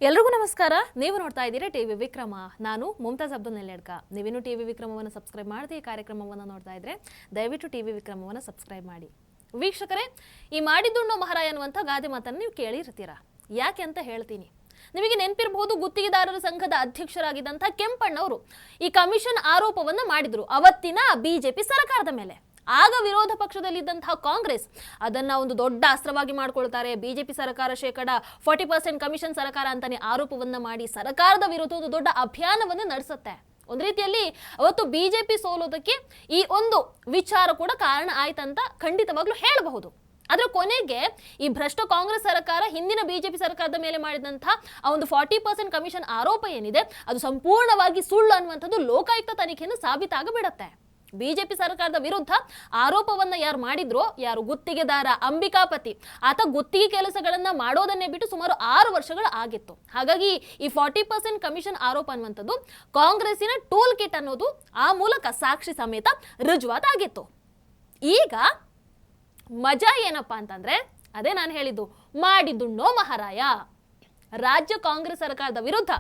ಎಲ್ರಿಗೂ ನಮಸ್ಕಾರ. ನೀವು ನೋಡ್ತಾ ಇದ್ದೀರಾ ಟಿವಿ ವಿಕ್ರಮ. ನಾನು ಮುಮ್ತಾಜ್ ಅಬ್ದುಲ್ ನೆಲ್ಲೆಡ್ಕ. ನೀವಿನ್ನು ಟಿವಿ ವಿಕ್ರಮವನ್ನು ಸಬ್ಸ್ಕ್ರೈಬ್ ಮಾಡದೆ ಈ ಕಾರ್ಯಕ್ರಮವನ್ನು ನೋಡ್ತಾ ಇದ್ರೆ ದಯವಿಟ್ಟು ಟಿವಿ ವಿಕ್ರಮವನ್ನು ಸಬ್ಸ್ಕ್ರೈಬ್ ಮಾಡಿ. ವೀಕ್ಷಕರೇ, ಈ ಮಾಡಿದ್ದುಣ್ಣೋ ಮಹಾರಾಯ ಅನ್ನುವಂಥ ಗಾದೆ ಮಾತನ್ನು ನೀವು ಕೇಳಿರ್ತೀರಾ. ಯಾಕೆ ಅಂತ ಹೇಳ್ತೀನಿ. ನಿಮಗೆ ನೆನಪಿರಬಹುದು, ಗುತ್ತಿಗೆದಾರರ ಸಂಘದ ಅಧ್ಯಕ್ಷರಾಗಿದ್ದಂಥ ಕೆಂಪಣ್ಣವರು ಈ ಕಮಿಷನ್ ಆರೋಪವನ್ನು ಮಾಡಿದ್ರು ಅವತ್ತಿನ ಬಿಜೆಪಿ ಸರ್ಕಾರದ ಮೇಲೆ. ಆಗ ವಿರೋಧ ಪಕ್ಷದಲ್ಲಿದ್ದಂತಹ ಕಾಂಗ್ರೆಸ್ ಅದನ್ನ ಒಂದು ದೊಡ್ಡ ಅಸ್ತ್ರವಾಗಿ ಮಾಡ್ಕೊಳ್ತಾರೆ. ಬಿಜೆಪಿ ಸರ್ಕಾರ ಶೇಕಡ 40% ಕಮಿಷನ್ ಸರ್ಕಾರ ಅಂತಾನೆ ಆರೋಪವನ್ನ ಮಾಡಿ ಸರ್ಕಾರದ ವಿರುದ್ಧ ಒಂದು ದೊಡ್ಡ ಅಭಿಯಾನವನ್ನು ನಡೆಸುತ್ತೆ. ಒಂದು ರೀತಿಯಲ್ಲಿ ಅವತ್ತು ಬಿಜೆಪಿ ಸೋಲೋದಕ್ಕೆ ಈ ಒಂದು ವಿಚಾರ ಕೂಡ ಕಾರಣ ಆಯ್ತಂತ ಖಂಡಿತವಾಗ್ಲೂ ಹೇಳಬಹುದು. ಆದ್ರೆ ಕೊನೆಗೆ ಈ ಭ್ರಷ್ಟ ಕಾಂಗ್ರೆಸ್ ಸರ್ಕಾರ ಹಿಂದಿನ ಬಿಜೆಪಿ ಸರ್ಕಾರದ ಮೇಲೆ ಮಾಡಿದಂತಹ ಆ ಒಂದು 40% ಕಮಿಷನ್ ಆರೋಪ ಏನಿದೆ ಅದು ಸಂಪೂರ್ಣವಾಗಿ ಸುಳ್ಳು ಅನ್ನುವಂಥದ್ದು ಲೋಕಾಯುಕ್ತ ತನಿಖೆಯನ್ನು ಸಾಬೀತಾಗಬಿಡತ್ತೆ. ಬಿಜೆಪಿ ಸರ್ಕಾರದ ವಿರುದ್ಧ ಆರೋಪವನ್ನ ಯಾರು ಮಾಡಿದ್ರೋ, ಯಾರು ಗುತ್ತಿಗೆದಾರ ಅಂಬಿಕಾಪತಿ, ಆತ ಗುತ್ತಿಗೆ ಕೆಲಸಗಳನ್ನ ಮಾಡೋದನ್ನೇ ಬಿಟ್ಟು ಸುಮಾರು 6 ವರ್ಷಗಳು ಆಗಿತ್ತು. ಹಾಗಾಗಿ ಈ 40% ಕಮಿಷನ್ ಆರೋಪ ಅನ್ನುವಂಥದ್ದು ಕಾಂಗ್ರೆಸ್ಸಿನ ಟೂಲ್ ಕಿಟ್ ಅನ್ನೋದು ಆ ಮೂಲಕ ಸಾಕ್ಷಿ ಸಮೇತ ರುಜುವಾತಾಗಿತ್ತು. ಈಗ ಮಜಾ ಏನಪ್ಪಾ ಅಂತಂದ್ರೆ, ಅದೇ ನಾನು ಹೇಳಿದ್ದು, ಮಾಡಿದ್ದುಣ್ಣೋ ಮಹಾರಾಯ. ರಾಜ್ಯ ಕಾಂಗ್ರೆಸ್ ಸರ್ಕಾರದ ವಿರುದ್ಧ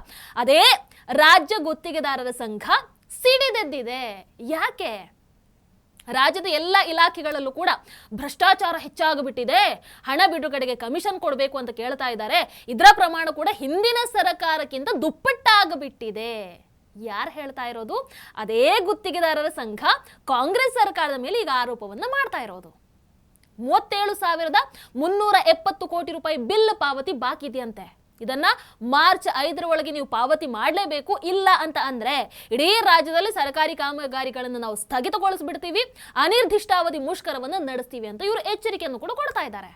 ಅದೇ ರಾಜ್ಯ ಗುತ್ತಿಗೆದಾರರ ಸಂಘ ಸಿಡಿದೆದ್ದಿದೆ. ಯಾಕೆ? ರಾಜ್ಯದ ಎಲ್ಲ ಇಲಾಖೆಗಳಲ್ಲೂ ಕೂಡ ಭ್ರಷ್ಟಾಚಾರ ಹೆಚ್ಚಾಗಿಬಿಟ್ಟಿದೆ, ಹಣ ಬಿಡುಗಡೆಗೆ ಕಮಿಷನ್ ಕೊಡಬೇಕು ಅಂತ ಕೇಳ್ತಾ ಇದ್ದಾರೆ. ಇದರ ಪ್ರಮಾಣ ಕೂಡ ಹಿಂದಿನ ಸರ್ಕಾರಕ್ಕಿಂತ ದುಪ್ಪಟ್ಟಾಗಿಬಿಟ್ಟಿದೆ. ಯಾರು ಹೇಳ್ತಾ ಇರೋದು? ಅದೇ ಗುತ್ತಿಗೆದಾರರ ಸಂಘ ಕಾಂಗ್ರೆಸ್ ಸರ್ಕಾರದ ಮೇಲೆ ಈಗ ಆರೋಪವನ್ನ ಮಾಡ್ತಾ ಇರೋದು. 37,370 ಕೋಟಿ ರೂಪಾಯಿ ಬಿಲ್ ಪಾವತಿ ಬಾಕಿ ಇದೆಯಂತೆ. ಇದನ್ನ ಮಾರ್ಚ್ 5ರ ಒಳಗೆ ನೀವು ಪಾವತಿ ಮಾಡಲೇಬೇಕು. ಇಲ್ಲ ಅಂತ ಅಂದ್ರೆ ಇಡೀ ರಾಜ್ಯದಲ್ಲಿ ಸರ್ಕಾರಿ ಕಾಮಗಾರಿಗಳನ್ನು ನಾವು ಸ್ಥಗಿತಗೊಳಿಸ್ಬಿಡ್ತೀವಿ, ಅನಿರ್ದಿಷ್ಟಾವಧಿ ಮುಷ್ಕರವನ್ನು ನಡೆಸ್ತೀವಿ ಅಂತ ಇವರು ಎಚ್ಚರಿಕೆಯನ್ನು ಕೂಡ ಕೊಡ್ತಾ ಇದ್ದಾರೆ.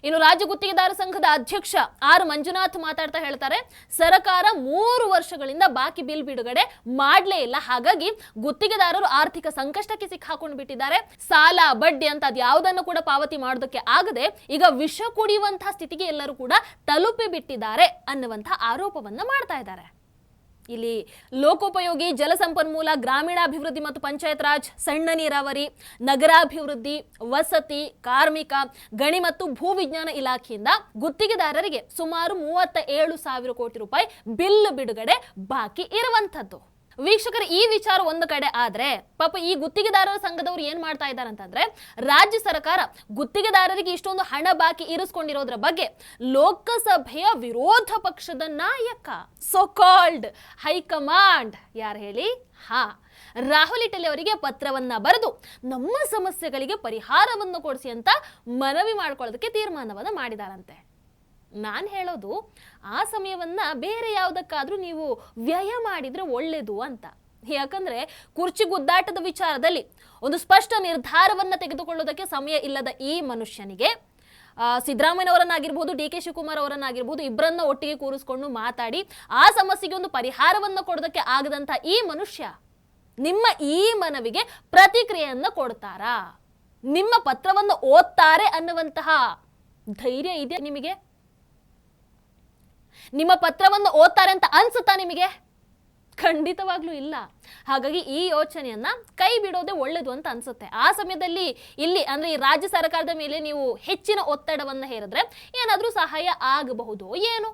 ಇನ್ನು ರಾಜ್ಯ ಗುತ್ತಿಗೆದಾರ ಸಂಘದ ಅಧ್ಯಕ್ಷ ಆರ್ ಮಂಜುನಾಥ್ ಮಾತಾಡ್ತಾ ಹೇಳ್ತಾರೆ, ಸರ್ಕಾರ 3 ವರ್ಷಗಳಿಂದ ಬಾಕಿ ಬಿಲ್ ಬಿಡುಗಡೆ ಮಾಡ್ಲೇ ಇಲ್ಲ. ಹಾಗಾಗಿ ಗುತ್ತಿಗೆದಾರರು ಆರ್ಥಿಕ ಸಂಕಷ್ಟಕ್ಕೆ ಸಿಕ್ಕಾಕೊಂಡು ಬಿಟ್ಟಿದ್ದಾರೆ. ಸಾಲ ಬಡ್ಡಿ ಅಂತ ಅದ್ಯಾವುದನ್ನು ಕೂಡ ಪಾವತಿ ಮಾಡೋದಕ್ಕೆ ಆಗದೆ ಈಗ ವಿಷ ಕುಡಿಯುವಂತಹ ಸ್ಥಿತಿಗೆ ಎಲ್ಲರೂ ಕೂಡ ತಲುಪಿ ಬಿಟ್ಟಿದ್ದಾರೆ ಅನ್ನುವಂಥ ಆರೋಪವನ್ನ ಮಾಡ್ತಾ ಇದ್ದಾರೆ. ಇಲ್ಲಿ ಲೋಕೋಪಯೋಗಿ, ಜಲಸಂಪನ್ಮೂಲ, ಗ್ರಾಮೀಣಾಭಿವೃದ್ಧಿ ಮತ್ತು ಪಂಚಾಯತ್ ರಾಜ್, ಸಣ್ಣ ನೀರಾವರಿ, ನಗರಾಭಿವೃದ್ಧಿ, ವಸತಿ, ಕಾರ್ಮಿಕ, ಗಣಿ ಮತ್ತು ಭೂವಿಜ್ಞಾನ ಇಲಾಖೆಯಿಂದ ಗುತ್ತಿಗೆದಾರರಿಗೆ ಸುಮಾರು 37,000 ಕೋಟಿ ರೂಪಾಯಿ ಬಿಲ್ ಬಿಡುಗಡೆ ಬಾಕಿ ಇರುವಂಥದ್ದು. ವೀಕ್ಷಕರು, ಈ ವಿಚಾರ ಒಂದು ಕಡೆ ಆದ್ರೆ ಪಾಪ ಈ ಗುತ್ತಿಗೆದಾರರ ಸಂಘದವರು ಏನ್ ಮಾಡ್ತಾ ಇದ್ದಾರೆ ಅಂತಂದ್ರೆ, ರಾಜ್ಯ ಸರ್ಕಾರ ಗುತ್ತಿಗೆದಾರರಿಗೆ ಇಷ್ಟೊಂದು ಹಣ ಬಾಕಿ ಇರಿಸ್ಕೊಂಡಿರೋದ್ರ ಬಗ್ಗೆ ಲೋಕಸಭೆಯ ವಿರೋಧ ಪಕ್ಷದ ನಾಯಕ, ಸೋ ಕಾಲ್ಡ್ ಹೈಕಮಾಂಡ್, ಯಾರು ಹೇಳಿ? ರಾಹುಲ್ ಇಟಲಿ ಅವರಿಗೆ ಪತ್ರವನ್ನ ಬರೆದು ನಮ್ಮ ಸಮಸ್ಯೆಗಳಿಗೆ ಪರಿಹಾರವನ್ನು ಕೊಡಿಸಿ ಅಂತ ಮನವಿ ಮಾಡ್ಕೊಳ್ಳೋದಕ್ಕೆ ತೀರ್ಮಾನವನ್ನ ಮಾಡಿದಾರಂತೆ. ನಾನು ಹೇಳೋದು, ಆ ಸಮಯವನ್ನ ಬೇರೆ ಯಾವುದಕ್ಕಾದ್ರೂ ನೀವು ವ್ಯಯ ಮಾಡಿದ್ರೆ ಒಳ್ಳೇದು ಅಂತ. ಯಾಕಂದ್ರೆ ಕುರ್ಚಿ ಗುದ್ದಾಟದ ವಿಚಾರದಲ್ಲಿ ಒಂದು ಸ್ಪಷ್ಟ ನಿರ್ಧಾರವನ್ನ ತೆಗೆದುಕೊಳ್ಳೋದಕ್ಕೆ ಸಮಯ ಇಲ್ಲದ ಈ ಮನುಷ್ಯನಿಗೆ ಸಿದ್ದರಾಮಯ್ಯನವರನ್ನಾಗಿರ್ಬೋದು, ಡಿ.ಕೆ. ಶಿವಕುಮಾರ್ ಅವರನ್ನಾಗಿರ್ಬೋದು, ಇಬ್ಬರನ್ನ ಒಟ್ಟಿಗೆ ಕೂರಿಸ್ಕೊಂಡು ಮಾತಾಡಿ ಆ ಸಮಸ್ಯೆಗೆ ಒಂದು ಪರಿಹಾರವನ್ನ ಕೊಡೋದಕ್ಕೆ ಆಗದಂತ ಈ ಮನುಷ್ಯ ನಿಮ್ಮ ಈ ಮನವಿಗೆ ಪ್ರತಿಕ್ರಿಯೆಯನ್ನ ಕೊಡ್ತಾರಾ? ನಿಮ್ಮ ಪತ್ರವನ್ನು ಓದ್ತಾರೆ ಅನ್ನುವಂತಹ ಧೈರ್ಯ ಇದೆ ನಿಮಗೆ? ನಿಮ್ಮ ಪತ್ರವನ್ನು ಓದ್ತಾರೆ ಅಂತ ಅನ್ಸುತ್ತಾ ನಿಮಗೆ? ಖಂಡಿತವಾಗ್ಲೂ ಇಲ್ಲ. ಹಾಗಾಗಿ ಈ ಯೋಚನೆಯನ್ನ ಕೈ ಬಿಡೋದೇ ಒಳ್ಳೇದು ಅಂತ ಅನ್ಸುತ್ತೆ. ಆ ಸಮಯದಲ್ಲಿ ಇಲ್ಲಿ ಅಂದ್ರೆ ಈ ರಾಜ್ಯ ಸರ್ಕಾರದ ಮೇಲೆ ನೀವು ಹೆಚ್ಚಿನ ಒತ್ತಡವನ್ನ ಹೇರಿದ್ರೆ ಏನಾದ್ರೂ ಸಹಾಯ ಆಗಬಹುದು ಏನು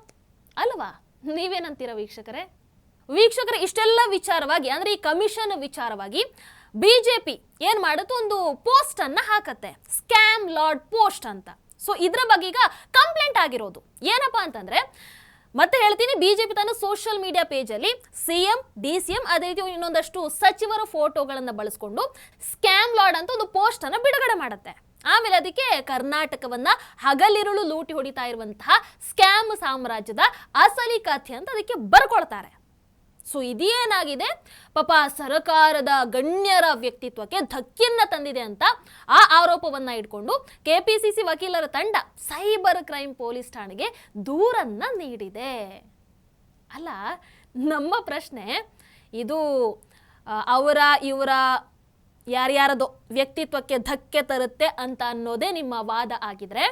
ಅಲ್ವಾ? ನೀವೇನಂತೀರಾ ವೀಕ್ಷಕರೇ? ಇಷ್ಟೆಲ್ಲ ವಿಚಾರವಾಗಿ ಅಂದ್ರೆ ಈ ಕಮಿಷನ್ ವಿಚಾರವಾಗಿ ಬಿಜೆಪಿ ಏನ್ ಮಾಡುತ್ತೆ, ಒಂದು ಪೋಸ್ಟ್ ಅನ್ನ ಹಾಕತ್ತೆ, ಸ್ಕ್ಯಾಮ್ ಲಾರ್ಡ್ ಪೋಸ್ಟ್ ಅಂತ. ಸೊ ಇದ್ರ ಬಗ್ಗೆ ಈಗ ಕಂಪ್ಲೇಂಟ್ ಆಗಿರೋದು ಏನಪ್ಪಾ ಅಂತಂದ್ರೆ, ಮತ್ತೆ ಹೇಳ್ತೀನಿ, ಬಿಜೆಪಿ ತನ್ನ ಸೋಷಿಯಲ್ ಮೀಡಿಯಾ ಪೇಜ್ ಅಲ್ಲಿ ಸಿಎಂ, ಡಿಸಿಎಂ, ಅದೇ ರೀತಿ ಇನ್ನೊಂದಷ್ಟು ಸಚಿವರ ಫೋಟೋಗಳನ್ನ ಬಳಸ್ಕೊಂಡು ಸ್ಕ್ಯಾಮ್ ಲಾರ್ಡ್ ಅಂತ ಒಂದು ಪೋಸ್ಟ್ ಅನ್ನ ಬಿಡುಗಡೆ ಮಾಡುತ್ತೆ. ಆಮೇಲೆ ಅದಕ್ಕೆ ಕರ್ನಾಟಕವನ್ನ ಹಗಲಿರುಳು ಲೂಟಿ ಹೊಡಿತಾ ಇರುವಂತಹ ಸ್ಕ್ಯಾಮ್ ಸಾಮ್ರಾಜ್ಯದ ಅಸಲಿ ಕಥೆ ಅಂತ ಅದಕ್ಕೆ ಬರ್ಕೊಳ್ತಾರೆ. ಸೊ ಇದೇನಾಗಿದೆ, ಪಾಪ ಸರ್ಕಾರದ ಗಣ್ಯರ ವ್ಯಕ್ತಿತ್ವಕ್ಕೆ ಧಕ್ಕೆಯನ್ನ ತಂದಿದೆ ಅಂತ ಆ ಆರೋಪವನ್ನ ಇಟ್ಕೊಂಡು ಕೆಪಿಸಿಸಿ ವಕೀಲರ ತಂಡ ಸೈಬರ್ ಕ್ರೈಮ್ ಪೊಲೀಸ್ ಠಾಣೆಗೆ ದೂರನ್ನ ನೀಡಿದೆ. ಅಲ್ಲ, ನಮ್ಮ ಪ್ರಶ್ನೆ ಇದು ಅವರ ಇವರ ಯಾರ್ಯಾರದೋ ವ್ಯಕ್ತಿತ್ವಕ್ಕೆ ಧಕ್ಕೆ ತರುತ್ತೆ ಅಂತ ಅನ್ನೋದೇ ನಿಮ್ಮ ವಾದ ಆಗಿದ್ರೆ,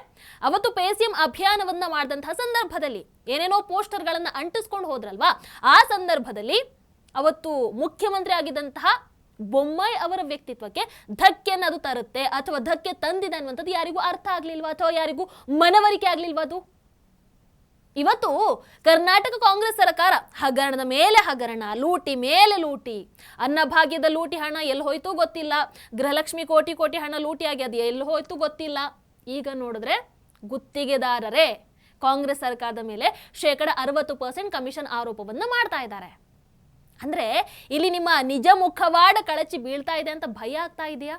ಅವತ್ತು ಪೇಸಿಎಂ ಅಭಿಯಾನವನ್ನ ಮಾಡಿದಂತಹ ಸಂದರ್ಭದಲ್ಲಿ ಏನೇನೋ ಪೋಸ್ಟರ್ಗಳನ್ನ ಅಂಟಿಸ್ಕೊಂಡು ಹೋದ್ರಲ್ವಾ, ಆ ಸಂದರ್ಭದಲ್ಲಿ ಅವತ್ತು ಮುಖ್ಯಮಂತ್ರಿ ಆಗಿದ್ದಂತಹ ಬೊಮ್ಮಾಯಿ ಅವರ ವ್ಯಕ್ತಿತ್ವಕ್ಕೆ ಧಕ್ಕೆಯನ್ನು ಅದು ತರುತ್ತೆ ಅಥವಾ ಧಕ್ಕೆ ತಂದಿದೆ ಅನ್ನುವಂಥದ್ದು ಯಾರಿಗೂ ಅರ್ಥ ಆಗ್ಲಿಲ್ವಾ ಅಥವಾ ಯಾರಿಗೂ ಮನವರಿಕೆ ಆಗ್ಲಿಲ್ವಾ? ಅದು ಇವತ್ತು ಕರ್ನಾಟಕ ಕಾಂಗ್ರೆಸ್ ಸರ್ಕಾರ ಹಗರಣದ ಮೇಲೆ ಹಗರಣ, ಲೂಟಿ ಮೇಲೆ ಲೂಟಿ, ಅನ್ನಭಾಗ್ಯದ ಲೂಟಿ ಹಣ ಎಲ್ಲಿ ಹೋಯ್ತು ಗೊತ್ತಿಲ್ಲ, ಗೃಹಲಕ್ಷ್ಮಿ ಕೋಟಿ ಕೋಟಿ ಹಣ ಲೂಟಿ ಆಗಿ ಅದು ಎಲ್ಲಿ ಹೋಯ್ತು ಗೊತ್ತಿಲ್ಲ. ಈಗ ನೋಡಿದ್ರೆ ಗುತ್ತಿಗೆದಾರರೇ ಕಾಂಗ್ರೆಸ್ ಸರ್ಕಾರದ ಮೇಲೆ 60% ಕಮಿಷನ್ ಆರೋಪವನ್ನು ಮಾಡ್ತಾ ಇದ್ದಾರೆ. ಅಂದ್ರೆ ಇಲ್ಲಿ ನಿಮ್ಮ ನಿಜ ಮುಖವಾಡ ಕಳಚಿ ಬೀಳ್ತಾ ಇದೆ ಅಂತ ಭಯ ಆಗ್ತಾ ಇದೆಯಾ?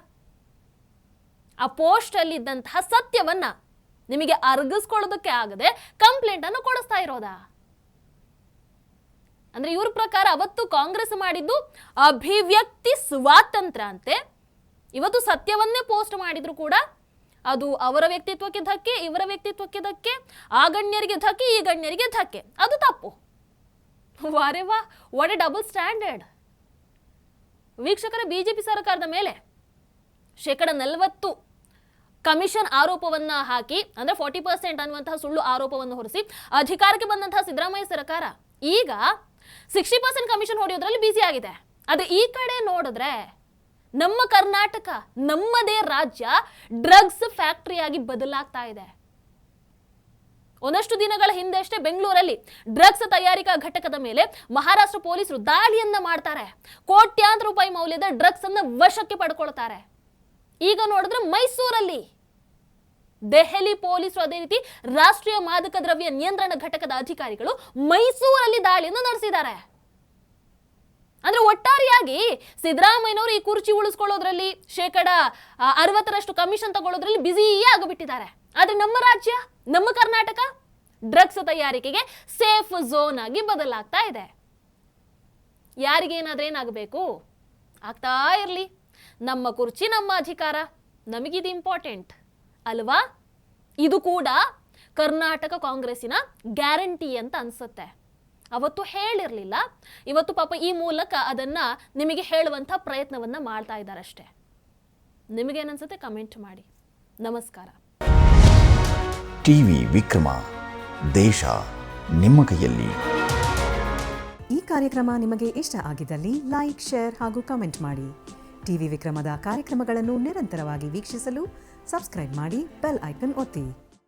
ಆ ಪೋಸ್ಟ್ ಅಲ್ಲಿ ಇದ್ದಂತಹ ಸತ್ಯವನ್ನ ನಿಮಗೆ ಅರ್ಗಿಸ್ಕೊಳ್ಳೋದಕ್ಕೆ ಆಗದೆ ಕಂಪ್ಲೇಂಟ್ ಅನ್ನು ಕೊಡಿಸ್ತಾ ಇರೋದಾ? ಅಂದ್ರೆ ಇವ್ರ ಪ್ರಕಾರ ಅವತ್ತು ಕಾಂಗ್ರೆಸ್ ಮಾಡಿದ್ದು ಅಭಿವ್ಯಕ್ತಿ ಸ್ವಾತಂತ್ರ್ಯ ಅಂತೆ. ಇವತ್ತು ಸತ್ಯವನ್ನೇ ಪೋಸ್ಟ್ ಮಾಡಿದ್ರು ಕೂಡ ಅದು ಅವರ ವ್ಯಕ್ತಿತ್ವಕ್ಕೆ ಧಕ್ಕೆ, ಇವರ ವ್ಯಕ್ತಿತ್ವಕ್ಕೆ ಧಕ್ಕೆ, ಆ ಗಣ್ಯರಿಗೆ ಧಕ್ಕೆ, ಈ ಗಣ್ಯರಿಗೆ ಧಕ್ಕೆ, ಅದು ತಪ್ಪು. ವಾರೆ ವಾ, ವಾಟ್ ಎ ಡಬಲ್ ಸ್ಟ್ಯಾಂಡರ್ಡ್. ವೀಕ್ಷಕರ, ಬಿಜೆಪಿ ಸರ್ಕಾರದ ಮೇಲೆ 40% ಕಮಿಷನ್ ಆರೋಪವನ್ನ ಹಾಕಿ, ಅಂದ್ರೆ 40% ಅನ್ನುವಂತಹ ಸುಳ್ಳು ಆರೋಪವನ್ನು ಹೊರಿಸಿ ಅಧಿಕಾರಕ್ಕೆ ಬಂದಂತಹ ಸಿದ್ದರಾಮಯ್ಯ ಸರ್ಕಾರ ಈಗ 60% ಕಮಿಷನ್ ಹೊಡೆಯೋದ್ರಲ್ಲಿ ಬಿಸಿ ಆಗಿದೆ. ಅದು ಈ ಕಡೆ ನೋಡಿದ್ರೆ ನಮ್ಮ ಕರ್ನಾಟಕ, ನಮ್ಮದೇ ರಾಜ್ಯ ಡ್ರಗ್ಸ್ ಫ್ಯಾಕ್ಟರಿಯಾಗಿ ಬದಲಾಗ್ತಾ ಇದೆ. ಒಂದಷ್ಟು ದಿನಗಳ ಹಿಂದೆ ಅಷ್ಟೇ ಬೆಂಗಳೂರಲ್ಲಿ ಡ್ರಗ್ಸ್ ತಯಾರಿಕಾ ಘಟಕದ ಮೇಲೆ ಮಹಾರಾಷ್ಟ್ರ ಪೊಲೀಸರು ದಾಳಿಯನ್ನ ಮಾಡ್ತಾರೆ. ಕೋಟ್ಯಾಂತರ ರೂಪಾಯಿ ಮೌಲ್ಯದ ಡ್ರಗ್ಸ್ ಅನ್ನ ವಶಕ್ಕೆ ಪಡ್ಕೊಳ್ತಾರೆ. ಈಗ ನೋಡಿದ್ರೆ ಮೈಸೂರಲ್ಲಿ ದೆಹಲಿ ಪೊಲೀಸರು, ಅದೇ ರೀತಿ ರಾಷ್ಟ್ರೀಯ ಮಾದಕ ದ್ರವ್ಯ ನಿಯಂತ್ರಣ ಘಟಕದ ಅಧಿಕಾರಿಗಳು ಮೈಸೂರಲ್ಲಿ ದಾಳಿಯನ್ನು ನಡೆಸಿದ್ದಾರೆ. ಅಂದ್ರೆ ಒಟ್ಟಾರೆಯಾಗಿ ಸಿದ್ದರಾಮಯ್ಯನವರು ಈ ಕುರ್ಚಿ ಉಳಿಸ್ಕೊಳ್ಳೋದ್ರಲ್ಲಿ 60% ಕಮಿಷನ್ ತಗೊಳ್ಳೋದ್ರಲ್ಲಿ ಬ್ಯುಸಿಯೇ ಆಗಿಬಿಟ್ಟಿದ್ದಾರೆ. ಆದ್ರೆ ನಮ್ಮ ರಾಜ್ಯ, ನಮ್ಮ ಕರ್ನಾಟಕ ಡ್ರಗ್ಸ್ ತಯಾರಿಕೆಗೆ ಸೇಫ್ ಝೋನ್ ಆಗಿ ಬದಲಾಗ್ತಾ ಇದೆ. ಯಾರಿಗೇನಾದ್ರೆ ಏನಾಗಬೇಕು, ಆಗ್ತಾ ಇರಲಿ. ನಮ್ಮ ಕುರ್ಚಿ, ನಮ್ಮ ಅಧಿಕಾರ, ನಮಗಿದು ಇಂಪಾರ್ಟೆಂಟ್ ಅಲ್ವಾ? ಇದು ಕೂಡ ಕರ್ನಾಟಕ ಕಾಂಗ್ರೆಸ್ಸಿನ ಗ್ಯಾರಂಟಿ ಅಂತ ಅನ್ಸುತ್ತೆ. ಅವತ್ತು ಹೇಳಿರಲಿಲ್ಲ, ಇವತ್ತು ಪಾಪ ಈ ಮೂಲಕ ಅದನ್ನ ನಿಮಗೆ ಹೇಳುವಂಥ ಪ್ರಯತ್ನವನ್ನ ಮಾಡ್ತಾ ಇದ್ದಾರೆ ಅಷ್ಟೇ. ನಿಮಗೇನನ್ಸುತ್ತೆ ಕಮೆಂಟ್ ಮಾಡಿ. ನಮಸ್ಕಾರ. ಟಿವಿ ವಿಕ್ರಮ, ದೇಶ ನಿಮ್ಮ ಕೈಯಲ್ಲಿ. ಈ ಕಾರ್ಯಕ್ರಮ ನಿಮಗೆ ಇಷ್ಟ ಆಗಿದ್ದಲ್ಲಿ ಲೈಕ್, ಶೇರ್ ಹಾಗೂ ಕಮೆಂಟ್ ಮಾಡಿ. ಟಿವಿ ವಿಕ್ರಮದ ಕಾರ್ಯಕ್ರಮಗಳನ್ನು ನಿರಂತರವಾಗಿ ವೀಕ್ಷಿಸಲು ಸಬ್ಸ್ಕ್ರೈಬ್ ಮಾಡಿ, ಬೆಲ್ ಐಕನ್ ಒತ್ತಿ.